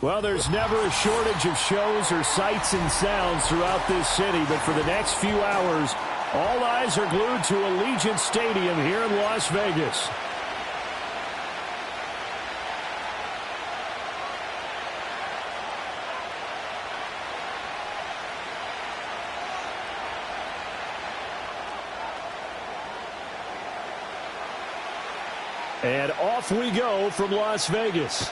Well, there's never a shortage of shows or sights and sounds throughout this city, but for the next few hours, all eyes are glued to Allegiant Stadium here in Las Vegas. And off we go from Las Vegas.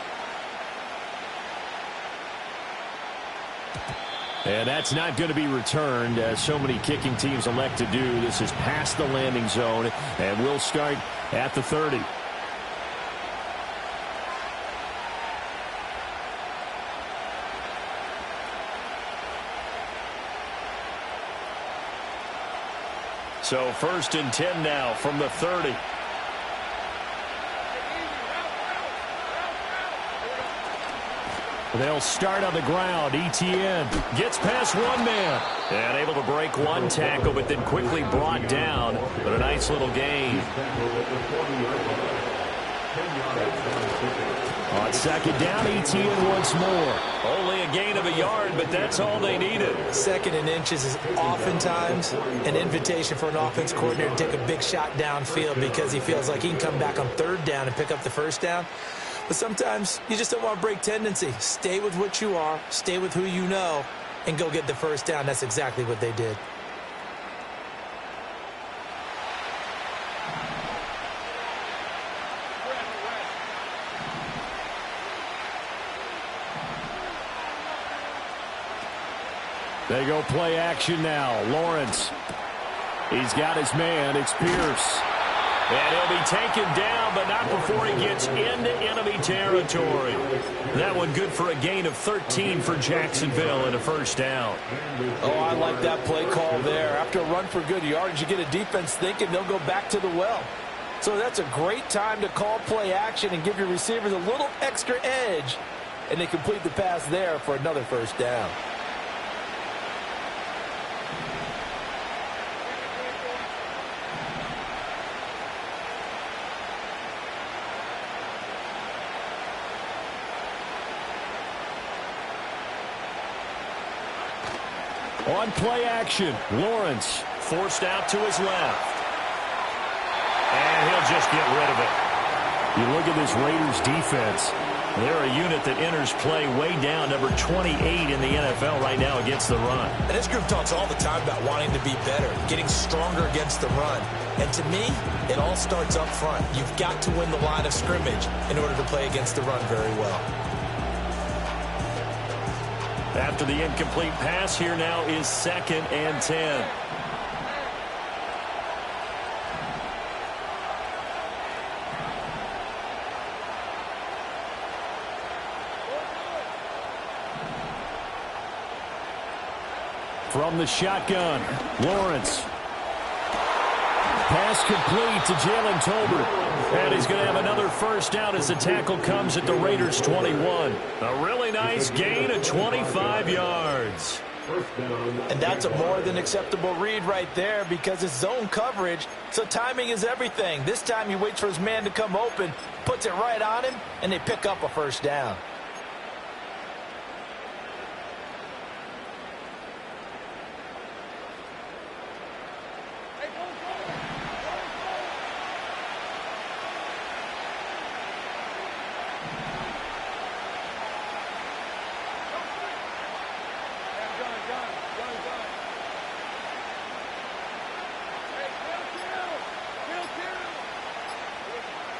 And that's not going to be returned, as so many kicking teams elect to do. This is past the landing zone, and we'll start at the 30. So 1st and 10 now from the 30. They'll start on the ground. ETN gets past one man. And able to break one tackle, but then quickly brought down. But a nice little gain. On 2nd down, ETN once more. Only a gain of a yard, but that's all they needed. 2nd and inches is oftentimes an invitation for an offense coordinator to take a big shot downfield because he feels like he can come back on 3rd down and pick up the 1st down. But sometimes you just don't want to break tendency. Stay with what you are, stay with who you know, and go get the 1st down. That's exactly what they did. They go play action now. Lawrence. He's got his man. It's Pierce. And he'll be taken down, but not before he gets into enemy territory. That one good for a gain of 13 for Jacksonville and a 1st down. Oh, I like that play call there. After a run for good yardage, you get a defense thinking they'll go back to the well. So that's a great time to call play action and give your receivers a little extra edge. And they complete the pass there for another 1st down. On play action, Lawrence forced out to his left. And he'll just get rid of it. You look at this Raiders defense. They're a unit that enters play way down, number 28 in the NFL right now against the run. And this group talks all the time about wanting to be better, getting stronger against the run. And to me, it all starts up front. You've got to win the line of scrimmage in order to play against the run very well. After the incomplete pass, here now is 2nd and 10. From the shotgun, Lawrence. Pass complete to Jalen Tolbert. And he's going to have another 1st down as the tackle comes at the Raiders' 21. A really nice gain of 25 yards. And that's a more than acceptable read right there because it's zone coverage, so timing is everything. This time he waits for his man to come open, puts it right on him, and they pick up a 1st down.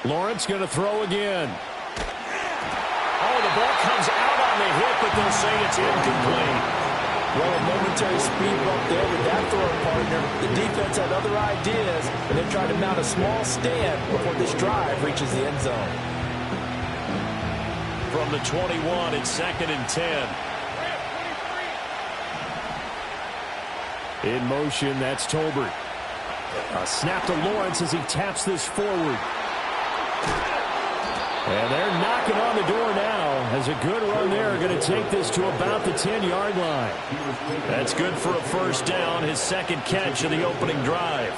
Lawrence going to throw again. Oh, the ball comes out on the hit, but they'll say it's incomplete. Well, a momentary speed bump there with that throwing partner. The defense had other ideas, and they're trying to mount a small stand before this drive reaches the end zone. From the 21, it's 2nd and 10. In motion, that's Tolbert. A snap to Lawrence as he taps this forward. And they're knocking on the door now as a good run there. Going to take this to about the 10-yard line. That's good for a 1st down, his 2nd catch of the opening drive.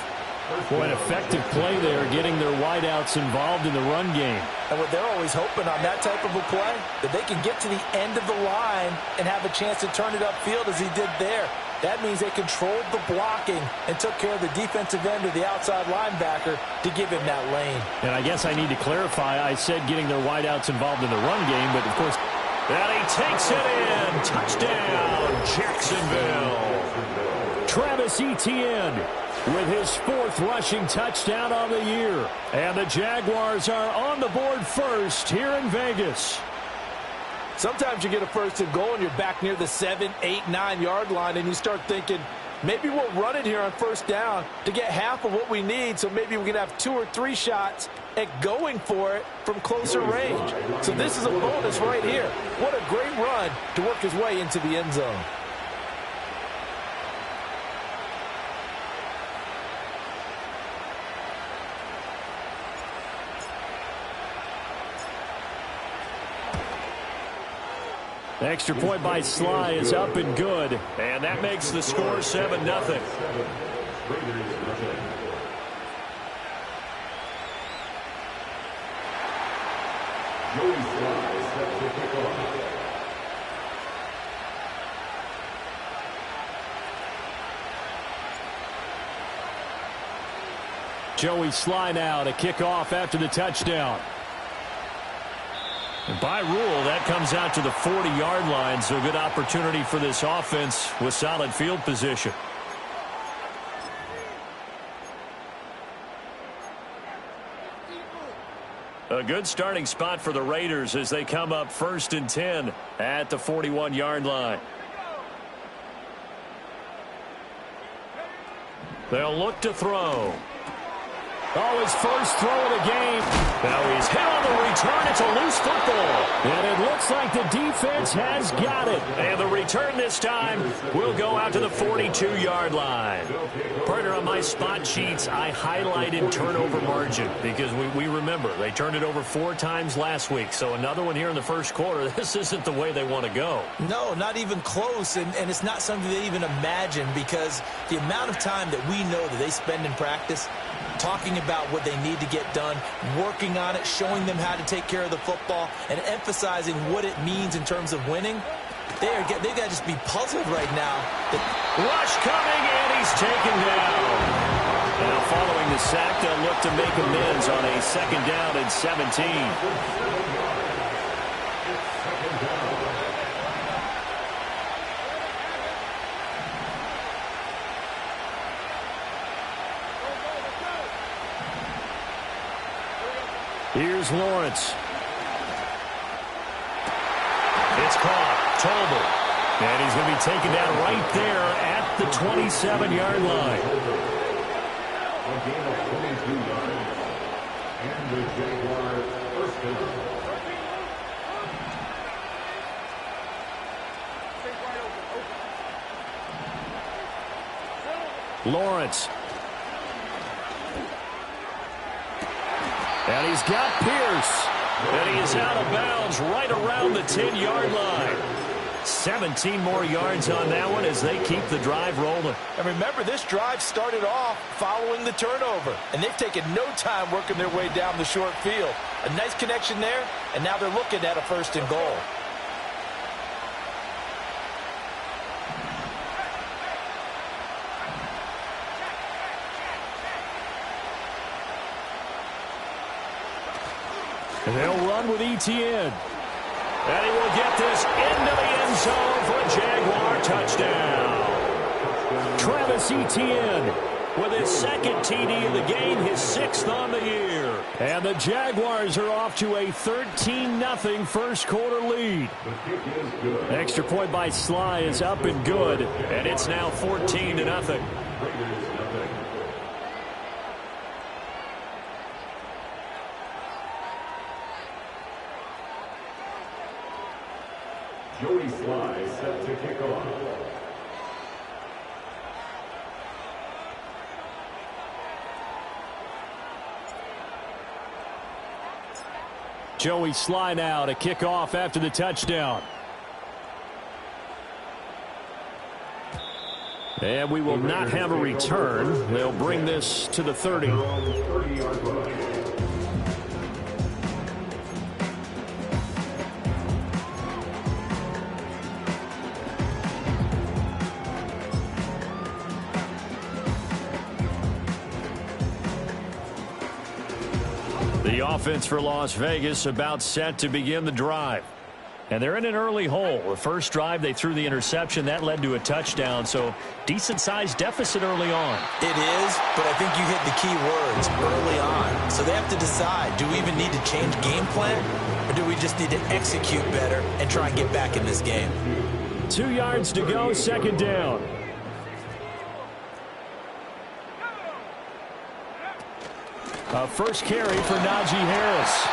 Well, an effective play there, getting their wideouts involved in the run game. And what they're always hoping on that type of a play, that they can get to the end of the line and have a chance to turn it upfield as he did there. That means they controlled the blocking and took care of the defensive end or the outside linebacker to give him that lane. And I guess I need to clarify, I said getting their wideouts involved in the run game, but of course, and he takes it in. Touchdown, Jacksonville. Travis Etienne with his 4th rushing touchdown on the year. And the Jaguars are on the board first here in Vegas. Sometimes you get a 1st and goal and you're back near the 7, 8, 9-yard line and you start thinking, maybe we'll run it here on 1st down to get half of what we need, so maybe we can have 2 or 3 shots at going for it from closer range. So this is a bonus right here. What a great run to work his way into the end zone. Extra point by Sly is up and good. And that makes the score 7-0. Joey Sly now to kick off after the touchdown. And by rule, that comes out to the 40-yard line, so a good opportunity for this offense with solid field position. A good starting spot for the Raiders as they come up 1st and 10 at the 41-yard line. They'll look to throw. Oh, his first throw of the game. Now he's hit on the return. It's a loose football. And it looks like the defense has got it. And the return this time will go out to the 42-yard line. Partner, on my spot sheets, I highlighted turnover margin because we remember they turned it over 4 times last week. So another one here in the first quarter. This isn't the way they want to go. No, not even close. And it's not something they even imagine, because the amount of time that we know that they spend in practice talking about what they need to get done, working on it, showing them how to take care of the football, and emphasizing what it means in terms of winning. They've got to just be puzzled right now. Rush coming, and he's taken down. Now following the sack, they'll look to make amends on a 2nd down and 17. Here's Lawrence. It's caught. Tolbert. And he's going to be taken down right there at the 27-yard line. A gain of 22 yards. And the Jaguars 1st down. Lawrence. And he's got Pierce. And he is out of bounds right around the 10-yard line. 17 more yards on that one as they keep the drive rolling. And remember, this drive started off following the turnover, and they've taken no time working their way down the short field. A nice connection there, and now they're looking at a 1st and goal. And they'll run with Etienne. And he will get this into the end zone for a Jaguar touchdown. Travis Etienne with his 2nd TD of the game, his 6th on the year. And the Jaguars are off to a 13-0 first quarter lead. Extra point by Sly is up and good, and it's now 14-0. Joey Sly set to kick off. Joey Sly now to kick off after the touchdown. And we will not have a return. They'll bring this to the 30. The offense for Las Vegas about set to begin the drive. And they're in an early hole. The first drive, they threw the interception. That led to a touchdown, so decent-sized deficit early on. It is, but I think you hit the key words, early on. So they have to decide, do we even need to change game plan, or do we just need to execute better and try and get back in this game? 2 yards to go, second down. A first carry for Najee Harris.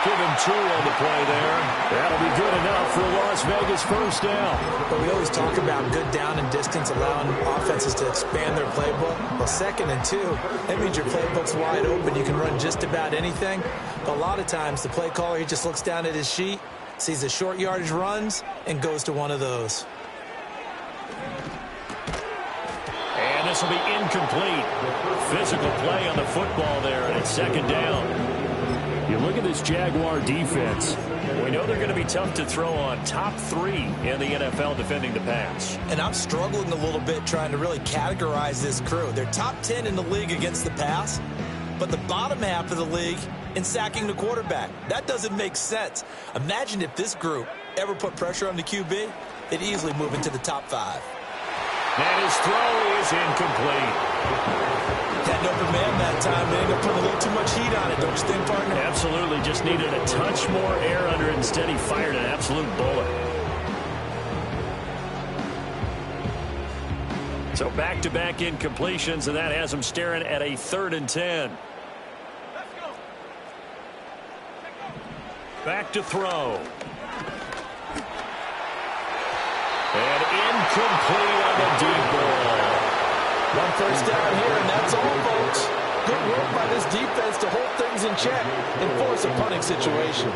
Give him 2 on the play there. That'll be good enough for Las Vegas first down. But we always talk about good down and distance, allowing offenses to expand their playbook. Well, 2nd and 2, that means your playbook's wide open. You can run just about anything. But a lot of times, the play caller, he just looks down at his sheet, sees the short yardage runs, and goes to one of those. And this will be incomplete. Physical play on the football there, and it's second down. You look at this Jaguar defense. We know they're going to be tough to throw on. Top 3 in the NFL defending the pass. And I'm struggling a little bit trying to really categorize this crew. They're top 10 in the league against the pass, but the bottom half of the league in sacking the quarterback. That doesn't make sense. Imagine if this group ever put pressure on the QB, they'd easily move into the top 5. And his throw is incomplete. Had an open man that time. They ended up putting a little too much heat on it, don't you think, partner? Absolutely. Just needed a touch more air under it. Instead, he fired an absolute bullet. So back-to-back incompletions, and that has him staring at a 3rd and 10. Back to throw. And incomplete on the deep ball. 1 first down here, and that's all, folks. Good work by this defense to hold things in check and force a punting situation.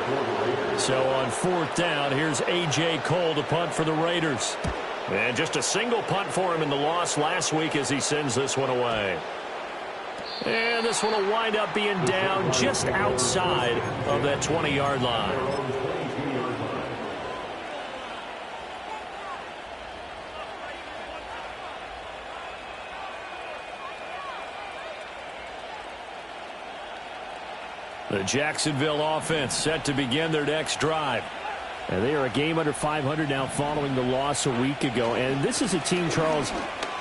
So on 4th down, here's A.J. Cole to punt for the Raiders. And just a single punt for him in the loss last week as he sends this one away. And this one will wind up being down just outside of that 20-yard line. The Jacksonville offense set to begin their next drive. And they are a game under 500 now following the loss a week ago. And this is a team, Charles,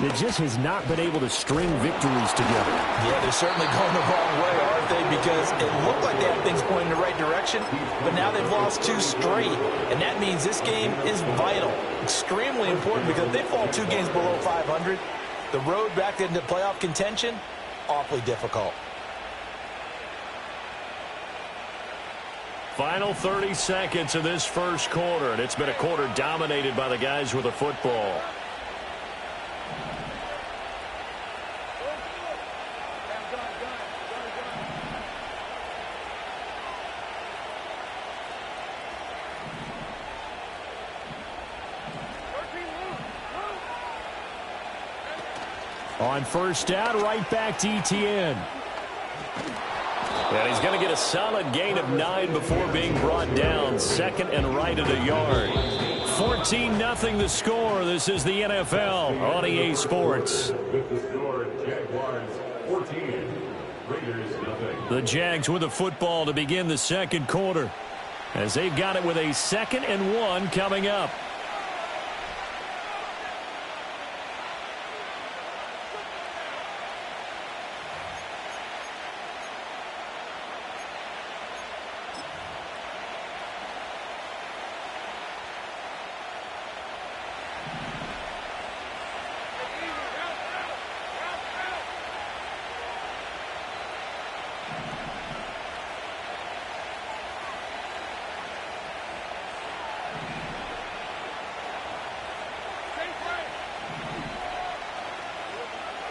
that just has not been able to string victories together. Yeah, they're certainly going the wrong way, aren't they? Because it looked like they had things pointing in the right direction, but now they've lost 2 straight. And that means this game is vital, extremely important, because if they fall 2 games below 500, the road back into playoff contention, awfully difficult. Final 30 seconds of this first quarter, and it's been a quarter dominated by the guys with the football. On first down, right back to ETN. And he's going to get a solid gain of 9 before being brought down. 2nd and right at a yard. 14-0 the score. This is the NFL on EA Sports. With the score, Jaguars 14, Raiders nothing. The Jags with the football to begin the second quarter, as they've got it with a 2nd and 1 coming up.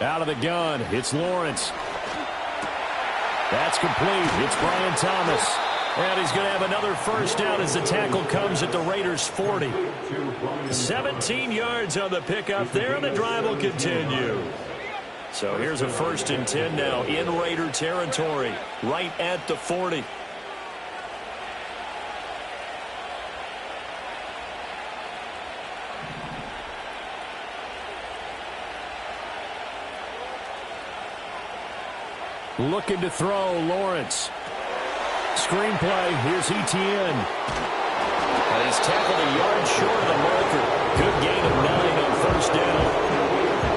Out of the gun, it's Lawrence. That's complete. It's Brian Thomas. And he's going to have another first down as the tackle comes at the Raiders' 40. 17 yards on the pickup there, and the drive will continue. So here's a 1st and 10 now in Raider territory, right at the 40. Looking to throw, Lawrence. Screenplay, here's Etienne. And he's tackled a yard short of the marker. Good gain of 9 on first down.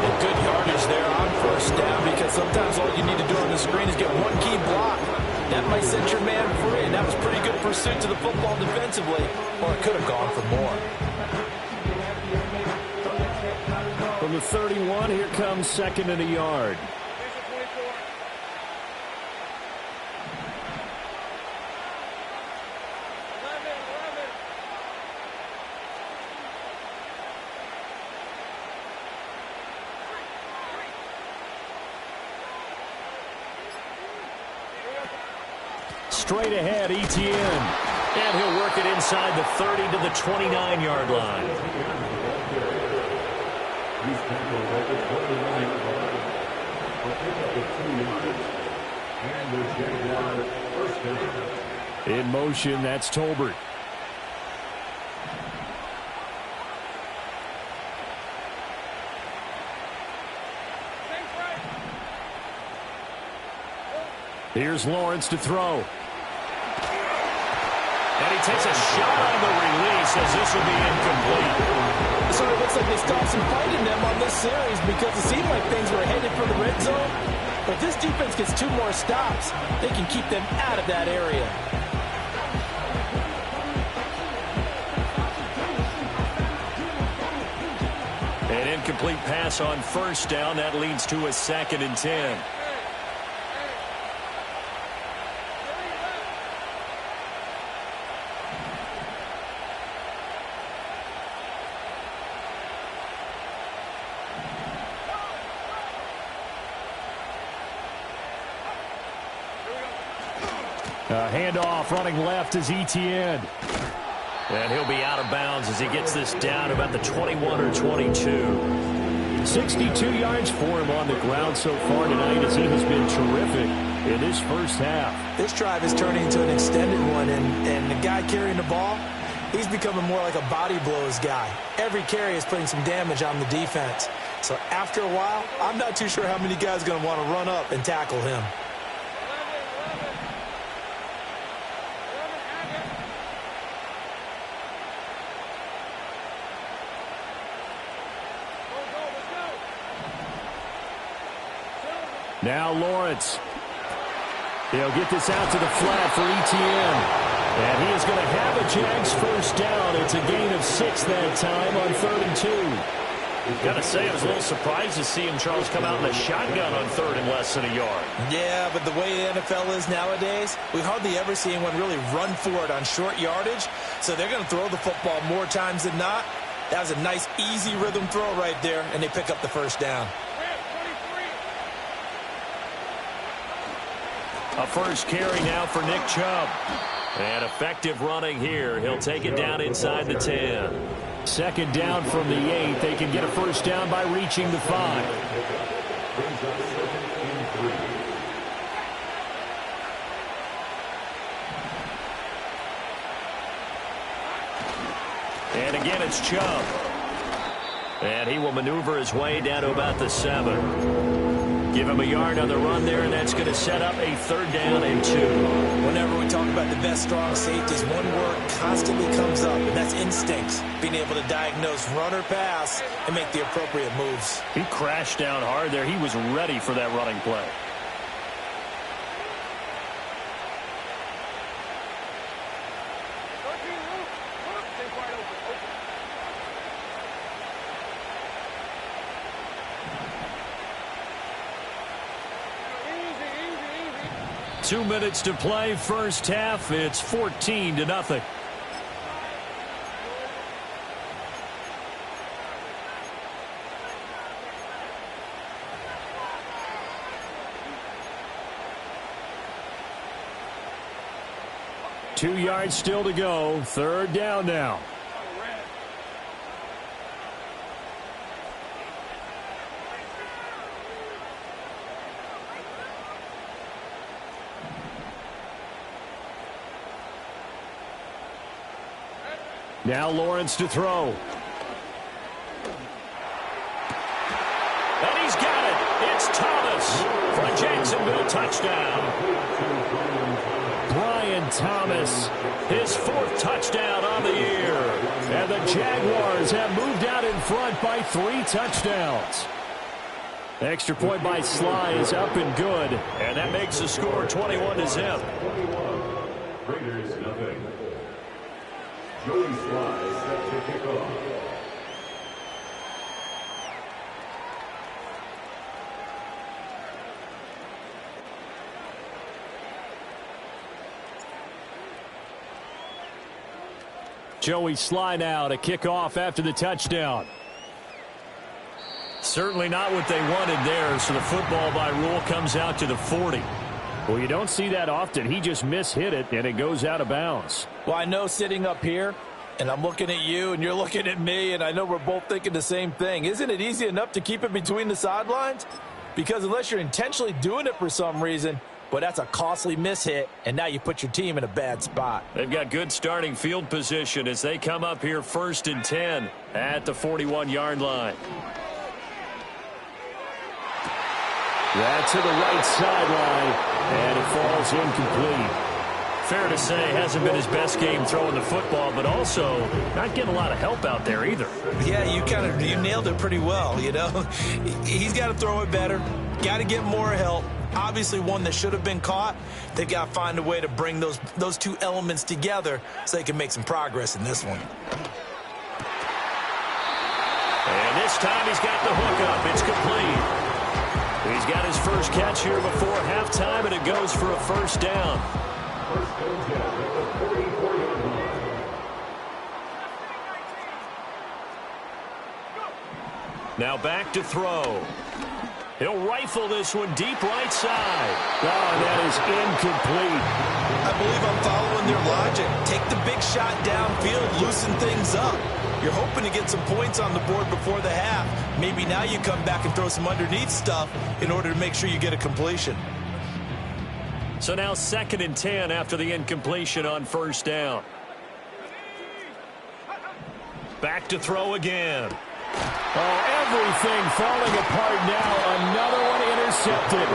And good yardage there on first down, because sometimes all you need to do on the screen is get one key block. That might set your man free, and that was pretty good pursuit to the football defensively, or it could have gone for more. From the 31, here comes 2nd and a yard. Straight ahead, Etienne. And he'll work it inside the 30 to the 29-yard line. In motion, that's Tolbert. Here's Lawrence to throw. And he takes a shot on the release as this will be incomplete. So it looks like they stopped some fighting them on this series, because it seemed like things were headed for the red zone. But if this defense gets 2 more stops, they can keep them out of that area. An incomplete pass on first down. That leads to a 2nd and 10. Handoff running left is Etienne. And he'll be out of bounds as he gets this down about the 21 or 22. 62 yards for him on the ground so far tonight, as he has been terrific in this first half. This drive is turning into an extended one, and the guy carrying the ball, he's becoming more like a body blows guy. Every carry is putting some damage on the defense. So after a while, I'm not too sure how many guys are going to want to run up and tackle him. Now Lawrence. He'll get this out to the flat for Etienne. And he is going to have a Jags first down. It's a gain of 6 that time on 3rd and 2. Got to say, I was a little surprised to see him, Charles, come out in a shotgun on 3rd and less than a yard. Yeah, but the way the NFL is nowadays, we hardly ever see anyone really run for it on short yardage. So they're going to throw the football more times than not. That was a nice, easy rhythm throw right there, and they pick up the first down. A first carry now for Nick Chubb. And effective running here. He'll take it down inside the 10. 2nd down from the 8. They can get a first down by reaching the 5. And again, it's Chubb. And he will maneuver his way down to about the 7. Give him a yard on the run there, and that's going to set up a 3rd down and 2. Whenever we talk about the best strong safeties, one word constantly comes up, and that's instincts. Being able to diagnose run or pass and make the appropriate moves. He crashed down hard there. He was ready for that running play. Easy. 2 minutes to play, first half. It's 14-0. 2 yards still to go. 3rd down now. Now Lawrence to throw. And he's got it. It's Thomas for a Jacksonville touchdown. Brian Thomas, his 4th touchdown on the year. And the Jaguars have moved out in front by 3 touchdowns. Extra point by Sly is up and good. And that makes the score 21-0. Raiders nothing. Joey Sly set to kick off. Joey Sly now to kick off after the touchdown. Certainly not what they wanted there, so the football by rule comes out to the 40. Well, you don't see that often. He just mishit it, and it goes out of bounds. Well, I know sitting up here, and I'm looking at you, and you're looking at me, and I know we're both thinking the same thing. Isn't it easy enough to keep it between the sidelines? Because unless you're intentionally doing it for some reason, but that's a costly mishit, and now you put your team in a bad spot. They've got good starting field position as they come up here 1st and 10 at the 41-yard line. That's to the right sideline, and it falls incomplete. Fair to say, hasn't been his best game throwing the football, but also not getting a lot of help out there either. Yeah, you nailed it pretty well, you know. He's got to throw it better, got to get more help. Obviously one that should have been caught. They've got to find a way to bring those 2 elements together so they can make some progress in this one. And this time he's got the hook up. It's complete. He's got his first catch here before halftime, and it goes for a 1st down. First and 10 at the 44-yard line. Now back to throw. He'll rifle this one deep right side. Oh, that is incomplete. I believe I'm following their logic. Take the big shot downfield, loosen things up. You're hoping to get some points on the board before the half. Maybe now you come back and throw some underneath stuff in order to make sure you get a completion. So now 2nd and 10 after the incompletion on 1st down. Back to throw again. Oh, everything falling apart now. Another one intercepted.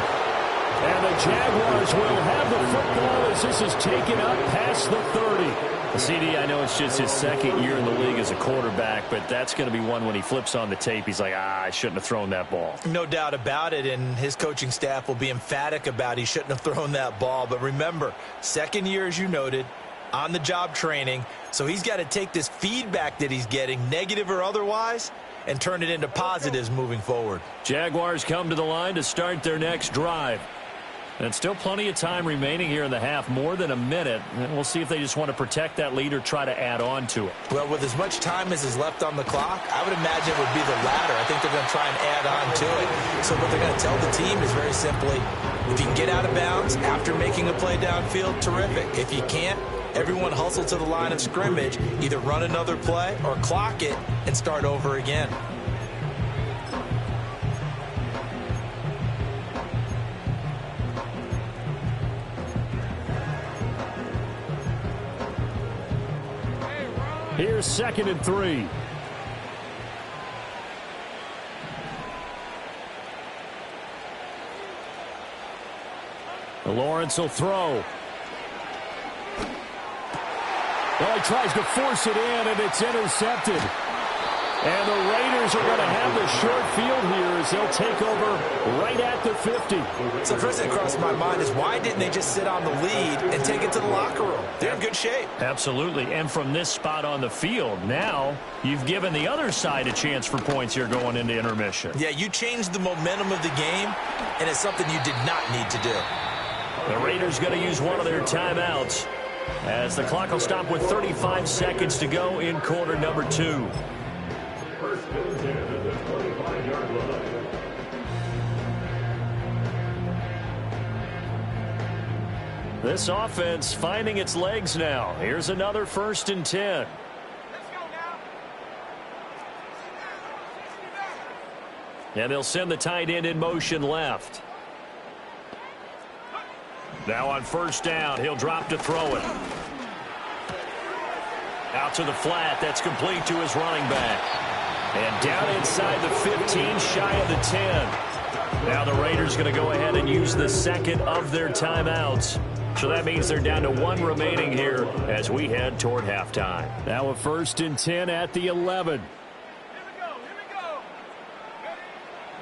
And the Jaguars will have the football as this is taken up past the 30. CD, I know it's just his 2nd year in the league as a quarterback, but that's going to be one when he flips on the tape. He's like, I shouldn't have thrown that ball. No doubt about it, and his coaching staff will be emphatic about he shouldn't have thrown that ball. But remember, 2nd year, as you noted, on-the-job training, so he's got to take this feedback that he's getting, negative or otherwise, and turn it into positives moving forward. Jaguars come to the line to start their next drive. And still plenty of time remaining here in the half, more than a minute. And we'll see if they just want to protect that lead or try to add on to it. Well, with as much time as is left on the clock, I would imagine it would be the latter. I think they're going to try and add on to it. So what they're going to tell the team is very simply, if you can get out of bounds after making a play downfield, terrific. If you can't, everyone hustle to the line of scrimmage, either run another play or clock it and start over again. Here's 2nd and 3. Lawrence will throw. Well, he tries to force it in, and it's intercepted. And the Raiders are going to have the short field here as they'll take over right at the 50. So the first thing that crossed my mind is why didn't they just sit on the lead and take it to the locker room? They're in good shape. Absolutely. And from this spot on the field, now you've given the other side a chance for points here going into intermission. Yeah, you changed the momentum of the game, and it's something you did not need to do. The Raiders going to use one of their timeouts as the clock will stop with 35 seconds to go in quarter number 2. First and 10 at the 25-yard line. This offense finding its legs now. Here's another 1st and 10. And they'll send the tight end in motion left. Now on 1st down, he'll drop to throw it. Out to the flat. That's complete to his running back. And down inside the 15, shy of the 10. Now the Raiders going to go ahead and use the second of their timeouts. So that means they're down to 1 remaining here as we head toward halftime. Now a 1st and 10 at the 11.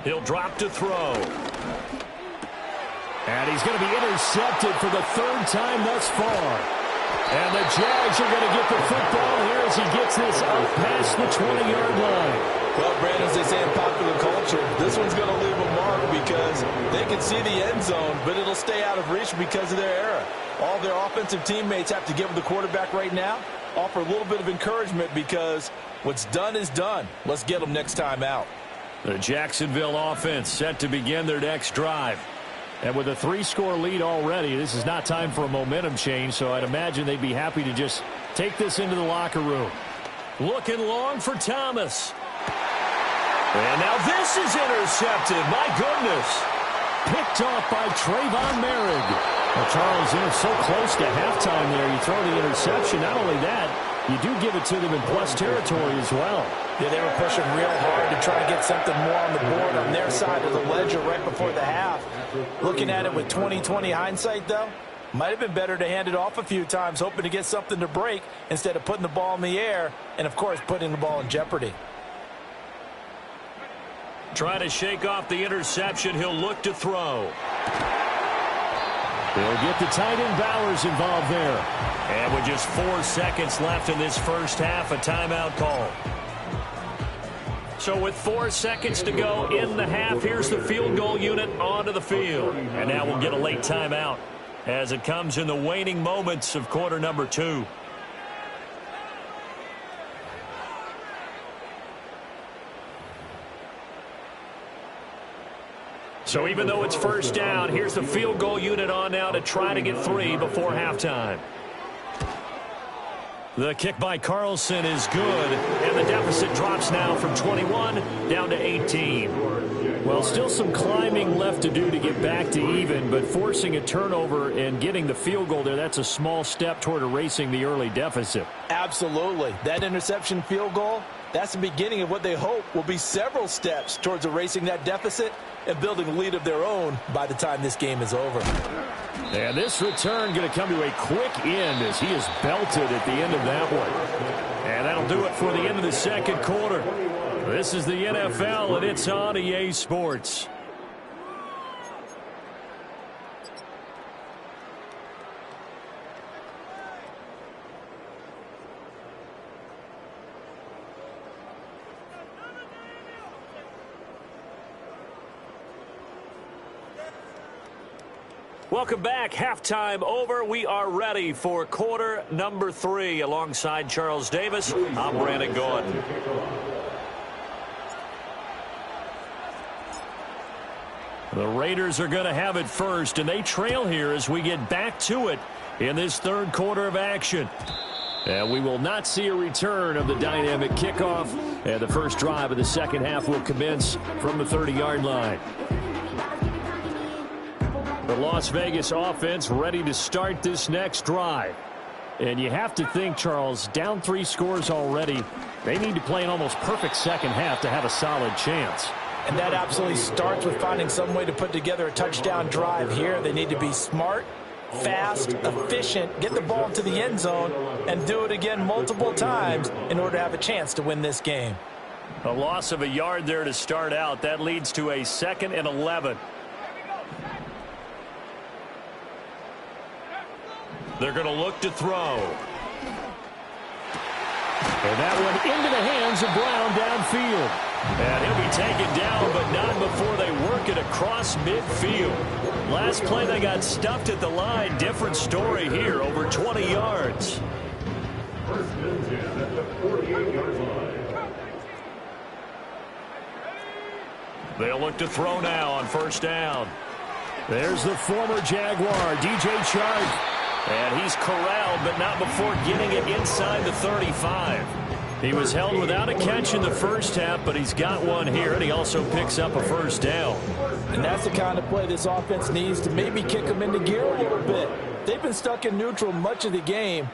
He'll drop to throw. And he's going to be intercepted for the 3rd time thus far. And the Jags are going to get the football here as he gets this up past the 20-yard line. Well, Brandon, as they say in popular culture, this one's going to leave a mark because they can see the end zone, but it'll stay out of reach because of their error. All their offensive teammates have to give the quarterback right now, offer a little bit of encouragement because what's done is done. Let's get them next time out. The Jacksonville offense set to begin their next drive. And with a 3-score lead already, this is not time for a momentum change, so I'd imagine they'd be happy to just take this into the locker room. Looking long for Thomas. And now this is intercepted. My goodness. Picked off by Trayvon Merrick. Well, Charles, so close to halftime there. You throw the interception. Not only that, you do give it to them in plus territory as well. Yeah, they were pushing real hard to try to get something more on the board on their side of the ledger right before the half. Looking at it with 20/20 hindsight, though, might have been better to hand it off a few times, hoping to get something to break instead of putting the ball in the air and, of course, putting the ball in jeopardy. Trying to shake off the interception. He'll look to throw. They'll get the tight end Bowers involved there. And with just 4 seconds left in this first half, a timeout call. So with 4 seconds to go in the half, here's the field goal unit onto the field. And now we'll get a late timeout as it comes in the waning moments of quarter number 2. So even though it's 1st down, here's the field goal unit on now to try to get 3 before halftime. The kick by Carlson is good, and the deficit drops now from 21 down to 18. Well, still some climbing left to do to get back to even, but forcing a turnover and getting the field goal there, that's a small step toward erasing the early deficit. Absolutely. That interception field goal, that's the beginning of what they hope will be several steps towards erasing that deficit and building a lead of their own by the time this game is over. And this return going to come to a quick end as he is belted at the end of that one. And that'll do it for the end of the second quarter. This is the NFL, and it's on EA Sports. Welcome back. Halftime over. We are ready for quarter number 3. Alongside Charles Davis, I'm Brandon Gordon. The Raiders are going to have it first, and they trail here as we get back to it in this third quarter of action. And we will not see a return of the dynamic kickoff, and the first drive of the second half will commence from the 30-yard line. The Las Vegas offense ready to start this next drive. And you have to think, Charles, down 3 scores already. They need to play an almost perfect second half to have a solid chance. And that absolutely starts with finding some way to put together a touchdown drive here. They need to be smart, fast, efficient, get the ball into the end zone, and do it again multiple times in order to have a chance to win this game. A loss of a yard there to start out. That leads to a 2nd and 11. They're going to look to throw. And that one into the hands of Brown downfield. And he'll be taken down, but not before they work it across midfield. Last play, they got stuffed at the line. Different story here, over 20 yards. First and 10 at the 48-yard line. They'll look to throw now on 1st down. There's the former Jaguar, DJ Chark. And he's corralled, but not before getting it inside the 35. He was held without a catch in the first half, but he's got one here, and he also picks up a first down. And that's the kind of play this offense needs to maybe kick them into gear a little bit. They've been stuck in neutral much of the game.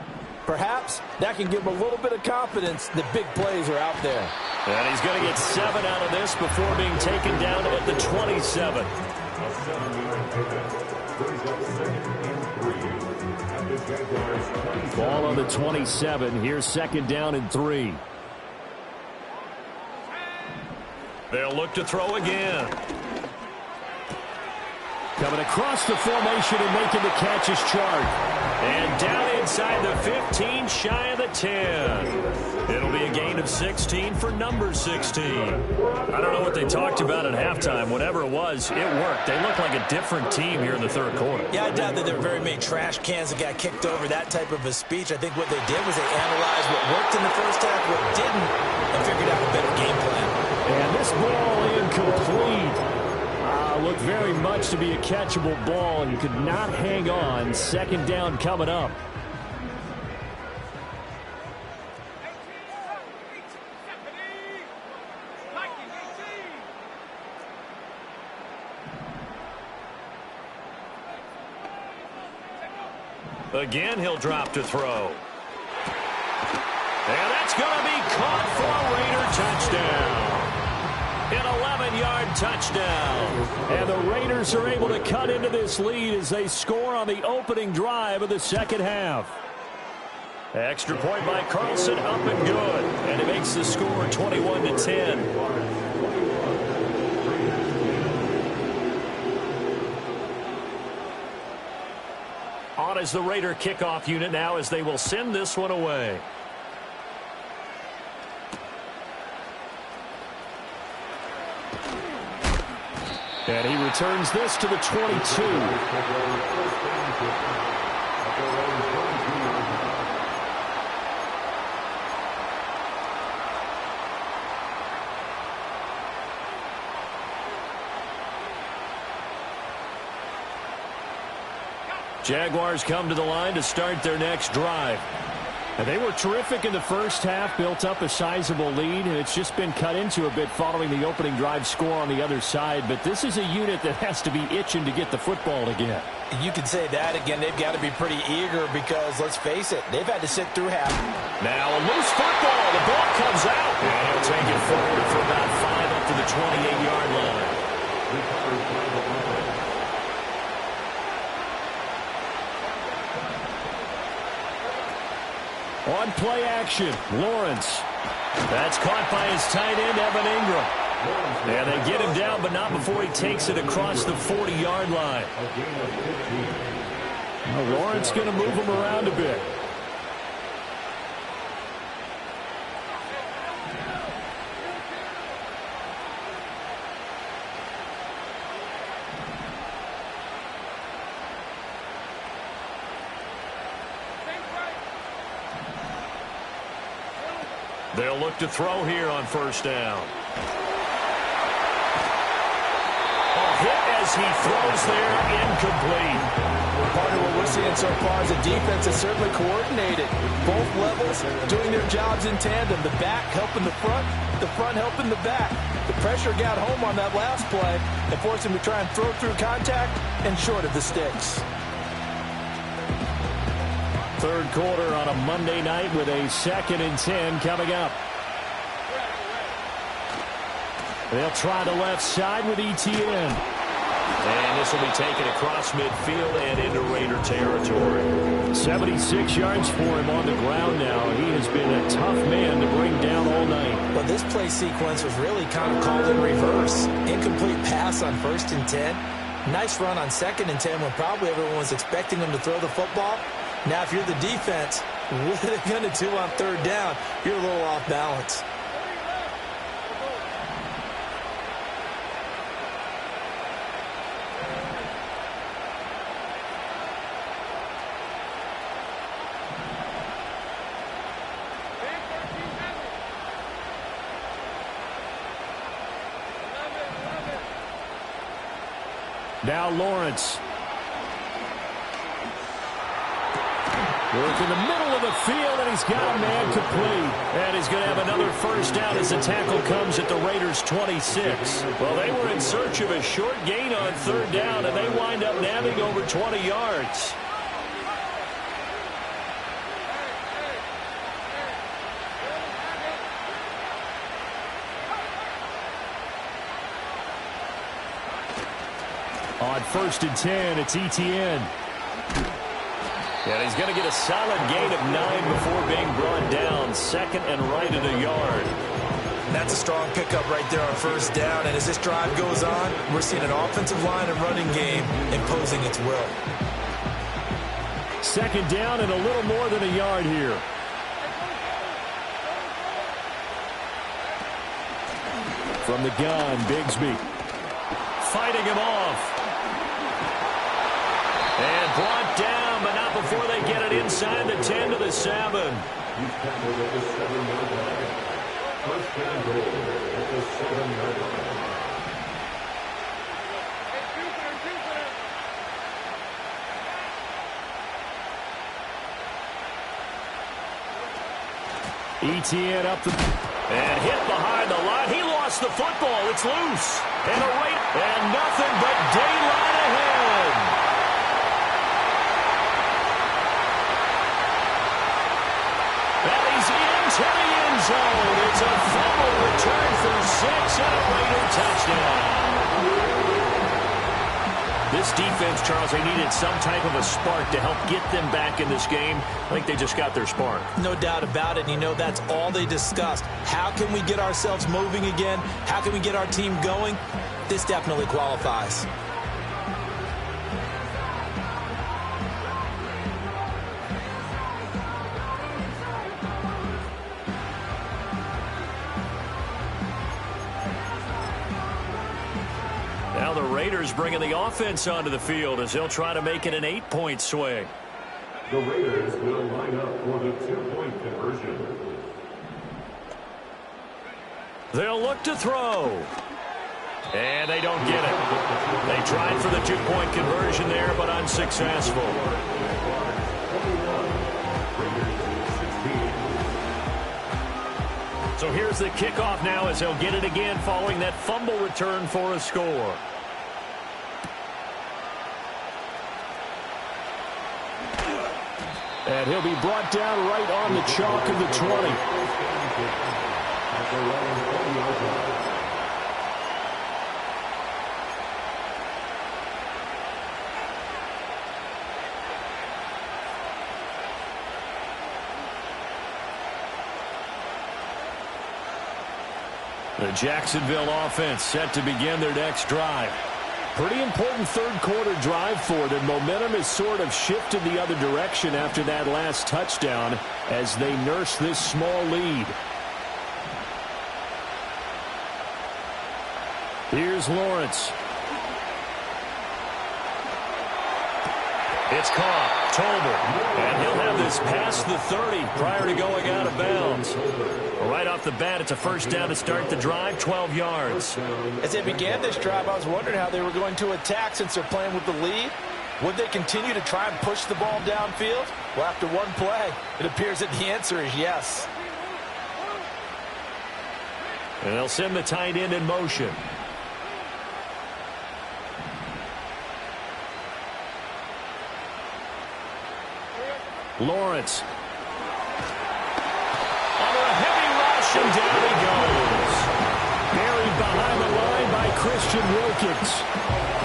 Perhaps that can give them a little bit of confidence that big plays are out there. And he's going to get 7 out of this before being taken down at the 27. Ball on the 27. Here's 2nd down and 3. They'll look to throw again. Coming across the formation and making the catch is Chark. And down inside the 15, shy of the 10. It'll be a gain of 16 for number 16. I don't know what they talked about at halftime. Whatever it was, it worked. They look like a different team here in the third quarter. Yeah, I doubt that there were very many trash cans that got kicked over, that type of a speech. I think what they did was they analyzed what worked in the first half, what didn't, and figured out a better game plan. And this ball incomplete. Looked very much to be a catchable ball, and you could not hang on. 2nd down coming up. Again, he'll drop to throw. And that's going to be caught for a Raider touchdown. An 11-yard touchdown. And the Raiders are able to cut into this lead as they score on the opening drive of the second half. Extra point by Carlson, up and good. And it makes the score 21-10. On is the Raider kickoff unit now as they will send this one away. And he returns this to the 22. Jaguars come to the line to start their next drive. And they were terrific in the first half, built up a sizable lead, and it's just been cut into a bit following the opening drive score on the other side. But this is a unit that has to be itching to get the football again. You can say that again. They've got to be pretty eager because, let's face it, they've had to sit through half. Now a loose football. The ball comes out. And he'll take it forward for about 5 up to the 28-yard line. On play action, Lawrence. That's caught by his tight end, Evan Ingram. And they get him down, but not before he takes it across the 40-yard line. Now Lawrence going to move him around a bit. They'll look to throw here on first down. A hit as he throws there, incomplete. Part of what we're seeing so far is the defense is certainly coordinated. Both levels doing their jobs in tandem. The back helping the front helping the back. The pressure got home on that last play and forced him to try and throw through contact and short of the sticks. Third quarter on a Monday night with a 2nd and 10 coming up. They'll try the left side with ETN. And this will be taken across midfield and into Raider territory. 76 yards for him on the ground now. He has been a tough man to bring down all night. Well, this play sequence was really kind of called in reverse. Incomplete pass on 1st and 10. Nice run on 2nd and 10 when probably everyone was expecting him to throw the football. Now, if you're the defense, what are they going to do on 3rd down? You're a little off balance. Now Lawrence. Work in the middle of the field, and he's got a man complete. And he's going to have another first down as the tackle comes at the Raiders' 26. Well, they were in search of a short gain on third down, and they wind up nabbing over 20 yards. On 1st and 10, it's Etienne. And he's going to get a solid gain of 9 before being brought down. Second and right at a yard. That's a strong pickup right there on first down. And as this drive goes on, we're seeing an offensive line and running game imposing its will. Second down and a little more than a yard here. From the gun, Bigsby. Fighting him off. And brought down, but not before they get it inside the 10 to the 7. He's tackled at the 7-yard line. First down goal at the 7-yard line. Etienne up the... And hit behind the line. He lost the football. It's loose. And a right... And nothing but daylight ahead. To the end zone. It's a fumble return for 6 and a Raider touchdown. This defense, Charles, they needed some type of a spark to help get them back in this game. I think they just got their spark. No doubt about it. And you know, that's all they discussed. How can we get ourselves moving again? How can we get our team going? This definitely qualifies. Now the Raiders bringing the offense onto the field as they'll try to make it an 8-point swing. The Raiders will line up for the 2-point conversion. They'll look to throw. And they don't get it. They tried for the 2-point conversion there, but unsuccessful. So here's the kickoff now as they'll get it again following that fumble return for a score. And he'll be brought down right on the chalk of the 20. The Jacksonville offense set to begin their next drive. Pretty important third-quarter drive for them. Momentum has sort of shifted the other direction after that last touchdown as they nurse this small lead. Here's Lawrence. It's caught. Tolbert. And he'll have this past the 30 prior to going out of bounds. Right off the bat, it's a first down to start the drive, 12 yards. As they began this drive, I was wondering how they were going to attack since they're playing with the lead. Would they continue to try and push the ball downfield? Well, after one play, it appears that the answer is yes. And they'll send the tight end in motion. Lawrence. Under a heavy rush, and down he goes. Buried behind the line by Christian Wilkins.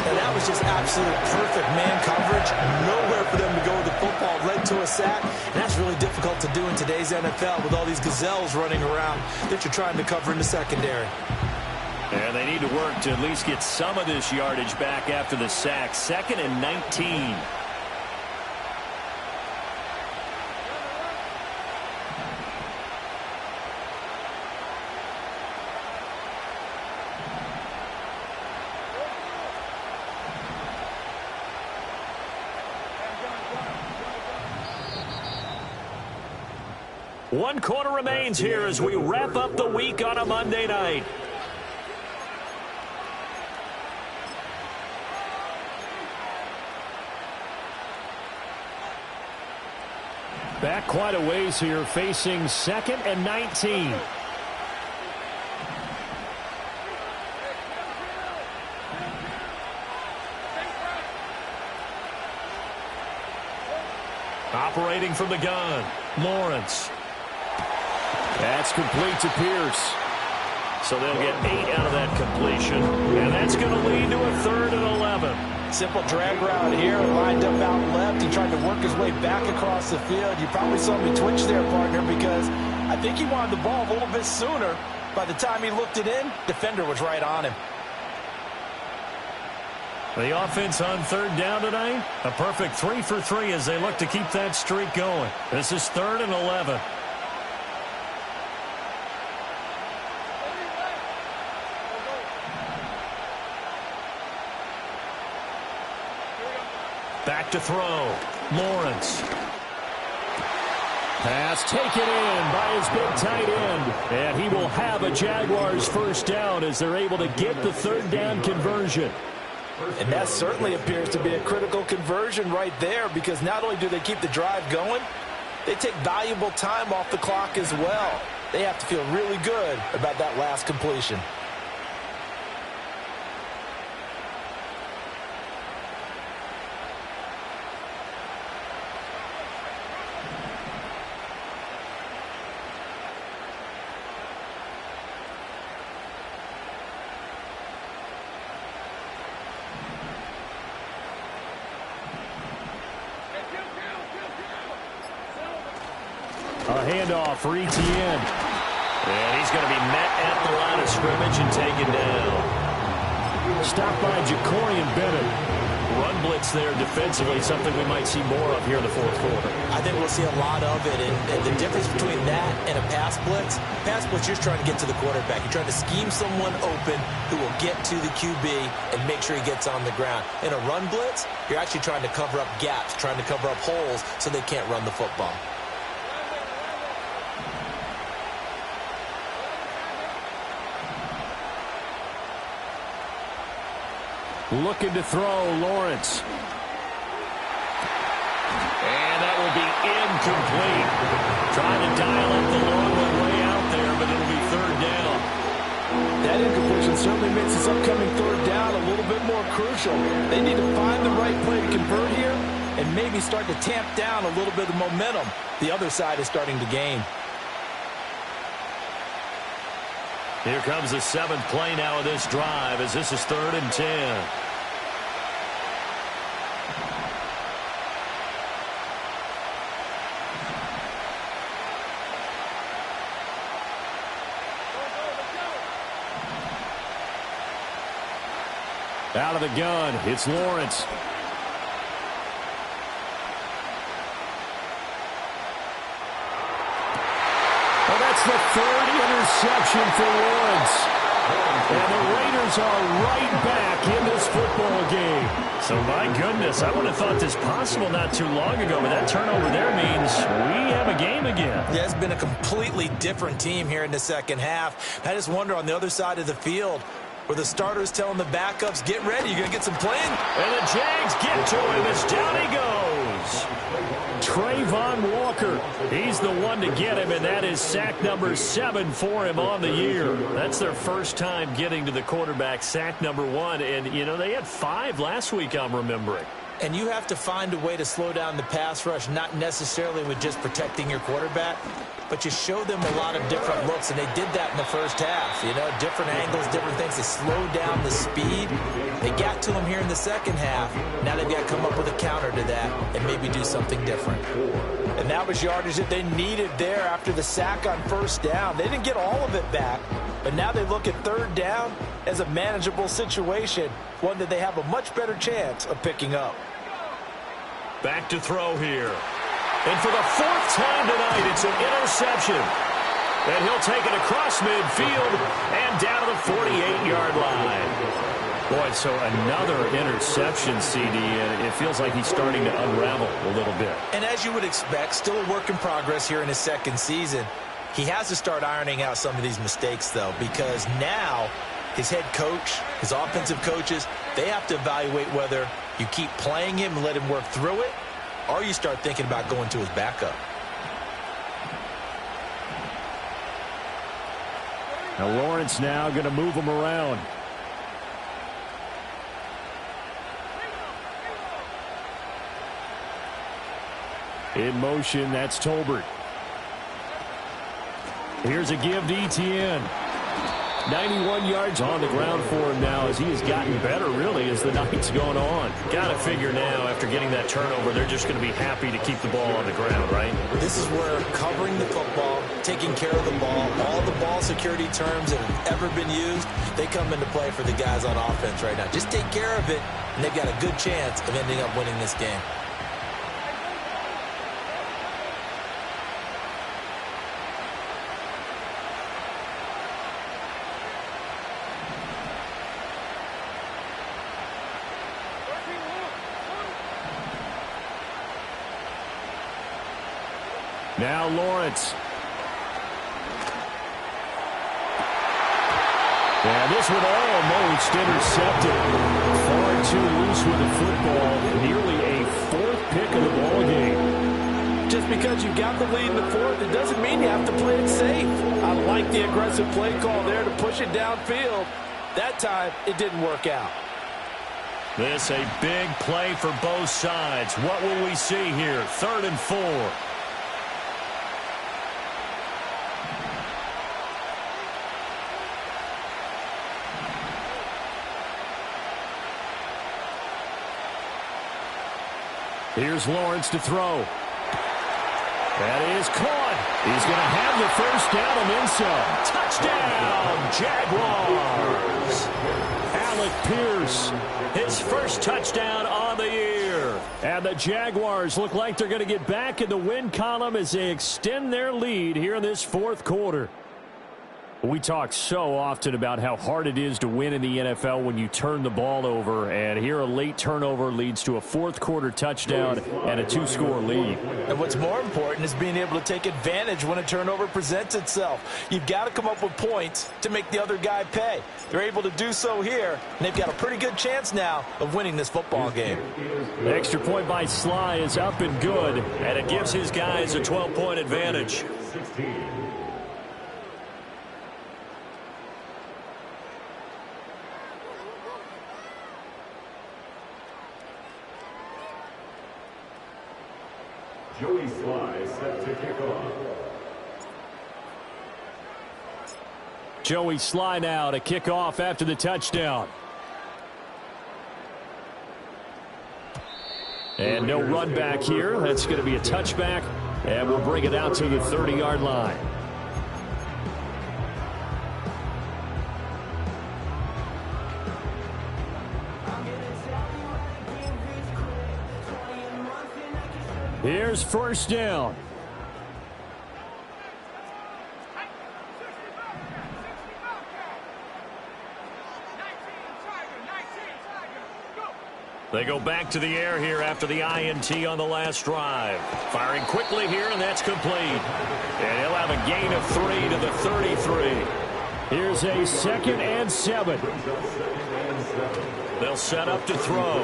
And that was just absolute perfect man coverage. Nowhere for them to go with the football. Led to a sack. And that's really difficult to do in today's NFL with all these gazelles running around that you're trying to cover in the secondary. And they need to work to at least get some of this yardage back after the sack. 2nd and 19. One quarter remains here as we wrap up the week on a Monday night. Back quite a ways here, facing 2nd and 19. Operating from the gun, Lawrence. That's complete to Pierce. So they'll get 8 out of that completion. And that's going to lead to a 3rd and 11. Simple drag route here, lined up out left. He tried to work his way back across the field. You probably saw me twitch there, partner, because I think he wanted the ball a little bit sooner. By the time he looked it in, defender was right on him. The offense on 3rd down tonight, a perfect 3 for 3 as they look to keep that streak going. This is 3rd and 11. Back to throw. Lawrence. Pass taken in by his big tight end. And he will have a Jaguars first down as they're able to get the 3rd down conversion. And that certainly appears to be a critical conversion right there, because not only do they keep the drive going, they take valuable time off the clock as well. They have to feel really good about that last completion. A handoff for Etienne. And he's going to be met at the line of scrimmage and taken down. Stopped by Jacorian Bennett. Run blitz there defensively, something we might see more of here in the 4th quarter. I think we'll see a lot of it, and the difference between that and a pass blitz, you're trying to get to the quarterback. You're trying to scheme someone open who will get to the QB and make sure he gets on the ground. In a run blitz, you're actually trying to cover up gaps, trying to cover up holes so they can't run the football. Looking to throw, Lawrence. And that will be incomplete. Trying to dial up the long one way out there, but it'll be 3rd down. That incompletion certainly makes this upcoming 3rd down a little bit more crucial. They need to find the right play to convert here and maybe start to tamp down a little bit of momentum the other side is starting to gain. Here comes the 7th play now of this drive as this is 3rd and 10. Out of the gun, it's Lawrence. That's the 3rd interception for Lawrence. And the Raiders are right back in this football game. So, my goodness, I would have thought this possible not too long ago, but that turnover there means we have a game again. Yeah, it's been a completely different team here in the 2nd half. I just wonder on the other side of the field where the starters telling the backups, get ready, you're going to get some playing. And the Jags get to him as down he goes. Trayvon Walker, he's the one to get him, and that is sack number 7 for him on the year. That's their first time getting to the quarterback, sack number 1. And, you know, they had 5 last week, I'm remembering. And you have to find a way to slow down the pass rush, not necessarily with just protecting your quarterback, but you show them a lot of different looks, and they did that in the first half. You know, different angles, different things to slow down the speed. They got to him here in the 2nd half. Now they've got to come up with a counter to that and maybe do something different. And that was yardage that they needed there after the sack on 1st down. They didn't get all of it back, but now they look at 3rd down as a manageable situation, one that they have a much better chance of picking up. Back to throw here. And for the 4th time tonight, it's an interception. And he'll take it across midfield and down to the 48-yard line. Boy, so another interception, CD, and it feels like he's starting to unravel a little bit. And as you would expect, still a work in progress here in his 2nd season. He has to start ironing out some of these mistakes, though, because now his head coach, his offensive coaches, they have to evaluate whether you keep playing him and let him work through it, or you start thinking about going to his backup. Now Lawrence now going to move him around. In motion, that's Tolbert. Here's a give to Etienne. 91 yards on the ground for him now as he has gotten better, really, as the night's going on. Got to figure now, after getting that turnover, they're just going to be happy to keep the ball on the ground, right? This is where covering the football, taking care of the ball, all the ball security terms that have ever been used, they come into play for the guys on offense right now. Just take care of it, and they've got a good chance of ending up winning this game. Now Lawrence. And this one almost intercepted. Far too loose with the football. Nearly a fourth pick of the ball game. Just because you got the lead in the fourth, it doesn't mean you have to play it safe. I like the aggressive play call there to push it downfield. That time, it didn't work out. This a big play for both sides. What will we see here? 3rd and 4. Here's Lawrence to throw. That is caught. He's going to have the first down and then some. Touchdown, Jaguars. Alec Pierce, his first touchdown on the year. And the Jaguars look like they're going to get back in the win column as they extend their lead here in this fourth quarter. We talk so often about how hard it is to win in the NFL when you turn the ball over, and here a late turnover leads to a fourth quarter touchdown and a 2-score lead. And what's more important is being able to take advantage when a turnover presents itself. You've got to come up with points to make the other guy pay. They're able to do so here, and they've got a pretty good chance now of winning this football game. The extra point by Sly is up and good, and it gives his guys a 12-point advantage. 16. Joey Sly set to kick off. Joey Sly now to kick off after the touchdown. And no run back here. That's going to be a touchback, and we'll bring it out to the 30-yard line. Here's first down. They go back to the air here after the INT on the last drive. Firing quickly here, and that's complete. And he'll have a gain of 3 to the 33. Here's a 2nd and 7. They'll set up to throw.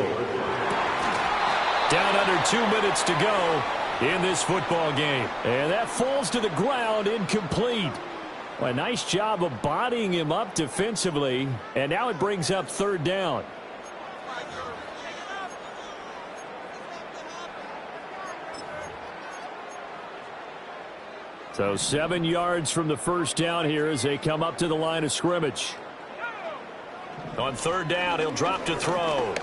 Down under 2 minutes to go in this football game. And that falls to the ground, incomplete. Well, a nice job of bodying him up defensively. And now it brings up 3rd down. So 7 yards from the first down here as they come up to the line of scrimmage. On 3rd down, he'll drop to throw.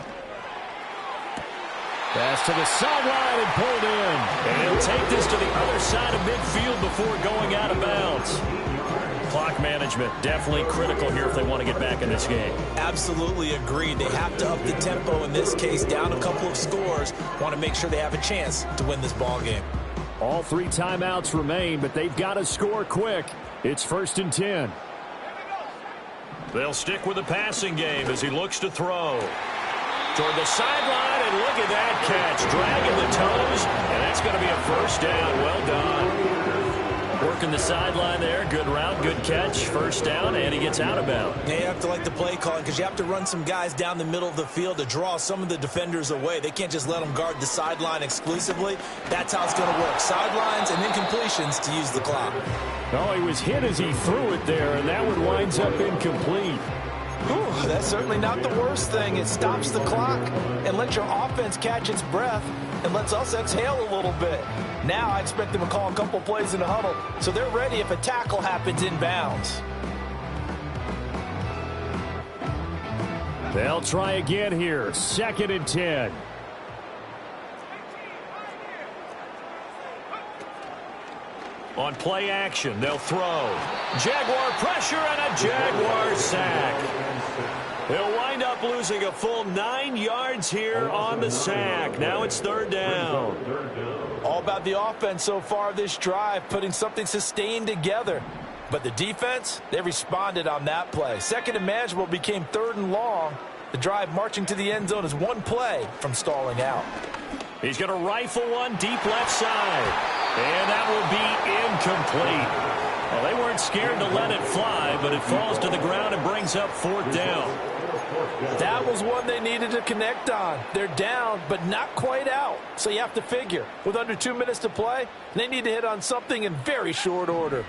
Pass to the sideline and pulled in. And he'll take this to the other side of midfield before going out of bounds. Clock management definitely critical here if they want to get back in this game. Absolutely agreed. They have to up the tempo in this case, down a couple of scores. Want to make sure they have a chance to win this ball game. All 3 timeouts remain, but they've got to score quick. It's 1st and 10. They'll stick with the passing game as he looks to throw. Toward the sideline, and look at that catch. Dragging the toes, and that's going to be a first down. Well done. Working the sideline there. Good route, good catch. First down, and he gets out of bounds. Yeah, you have to like the play calling because you have to run some guys down the middle of the field to draw some of the defenders away. They can't just let them guard the sideline exclusively. That's how it's going to work. Sidelines and then completions to use the clock. Oh, he was hit as he threw it there, and that one winds up incomplete. Whew, that's certainly not the worst thing. It stops the clock and lets your offense catch its breath and lets us exhale a little bit. Now I expect them to call a couple plays in the huddle so they're ready if a tackle happens inbounds. They'll try again here. 2nd and 10. On play action, they'll throw. Jaguar pressure and a Jaguar sack. They'll wind up losing a full 9 yards here on the sack. Now it's 3rd down. All about the offense so far this drive, putting something sustained together. But the defense, they responded on that play. 2nd and manageable became 3rd and long. The drive marching to the end zone is one play from stalling out. He's going to rifle one deep left side. And that will be incomplete. Well, they weren't scared to let it fly, but it falls to the ground and brings up 4th down. That was one they needed to connect on. They're down, but not quite out. So you have to figure, with under 2 minutes to play, they need to hit on something in very short order.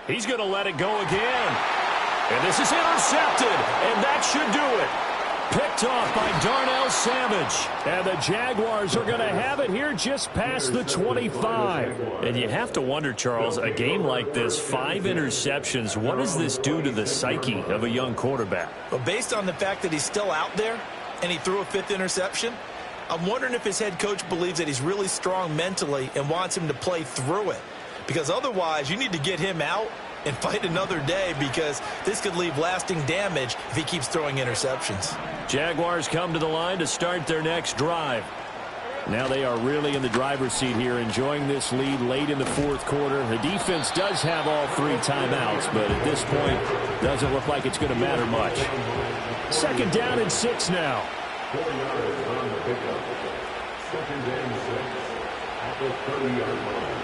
He's going to let it go again. And this is intercepted, and that should do it. Picked off by Darnell Savage. And the Jaguars are going to have it here just past the 25. And you have to wonder, Charles, a game like this, 5 interceptions, what does this do to the psyche of a young quarterback? But based on the fact that he's still out there and he threw a 5th interception, I'm wondering if his head coach believes that he's really strong mentally and wants him to play through it. Because otherwise, you need to get him out and fight another day because this could leave lasting damage if he keeps throwing interceptions. Jaguars come to the line to start their next drive. Now they are really in the driver's seat here, enjoying this lead late in the 4th quarter. The defense does have all 3 timeouts, but at this point, doesn't look like it's going to matter much. 2nd down and 6 now. 4 yards on the pickup. 2nd and 6 at the 30-yard line.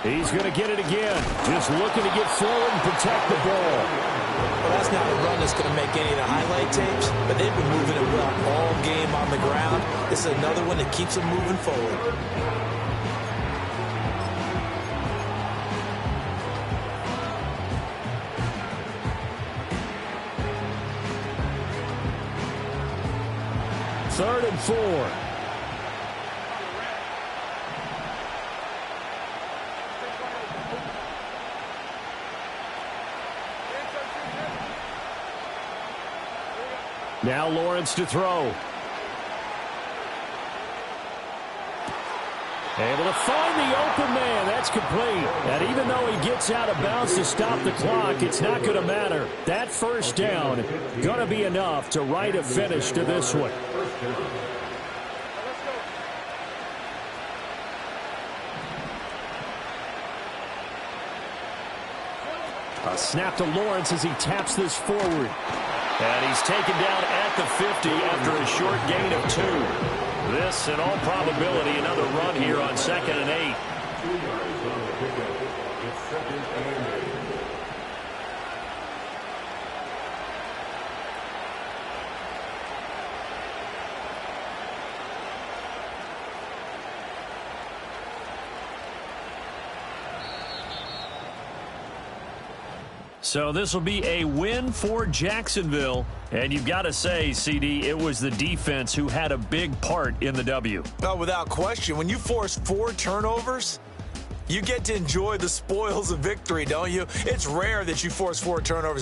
He's going to get it again. Just looking to get forward and protect the ball. Well, that's not a run that's going to make any of the highlight tapes, but they've been moving it well all game on the ground. This is another one that keeps them moving forward. Third and 4. Now Lawrence to throw. Able to find the open man. That's complete. And even though he gets out of bounds to stop the clock, it's not going to matter. That first down going to be enough to write a finish to this one. A snap to Lawrence as he taps this forward. And he's taken down at the 50 after a short gain of 2. This, in all probability, another run here on 2nd and 8. 2 yards on the pickup. It's 2nd and 8. So this will be a win for Jacksonville. And you've got to say, CD, it was the defense who had a big part in the W. Oh, without question. When you force 4 turnovers, you get to enjoy the spoils of victory, don't you? It's rare that you force 4 turnovers.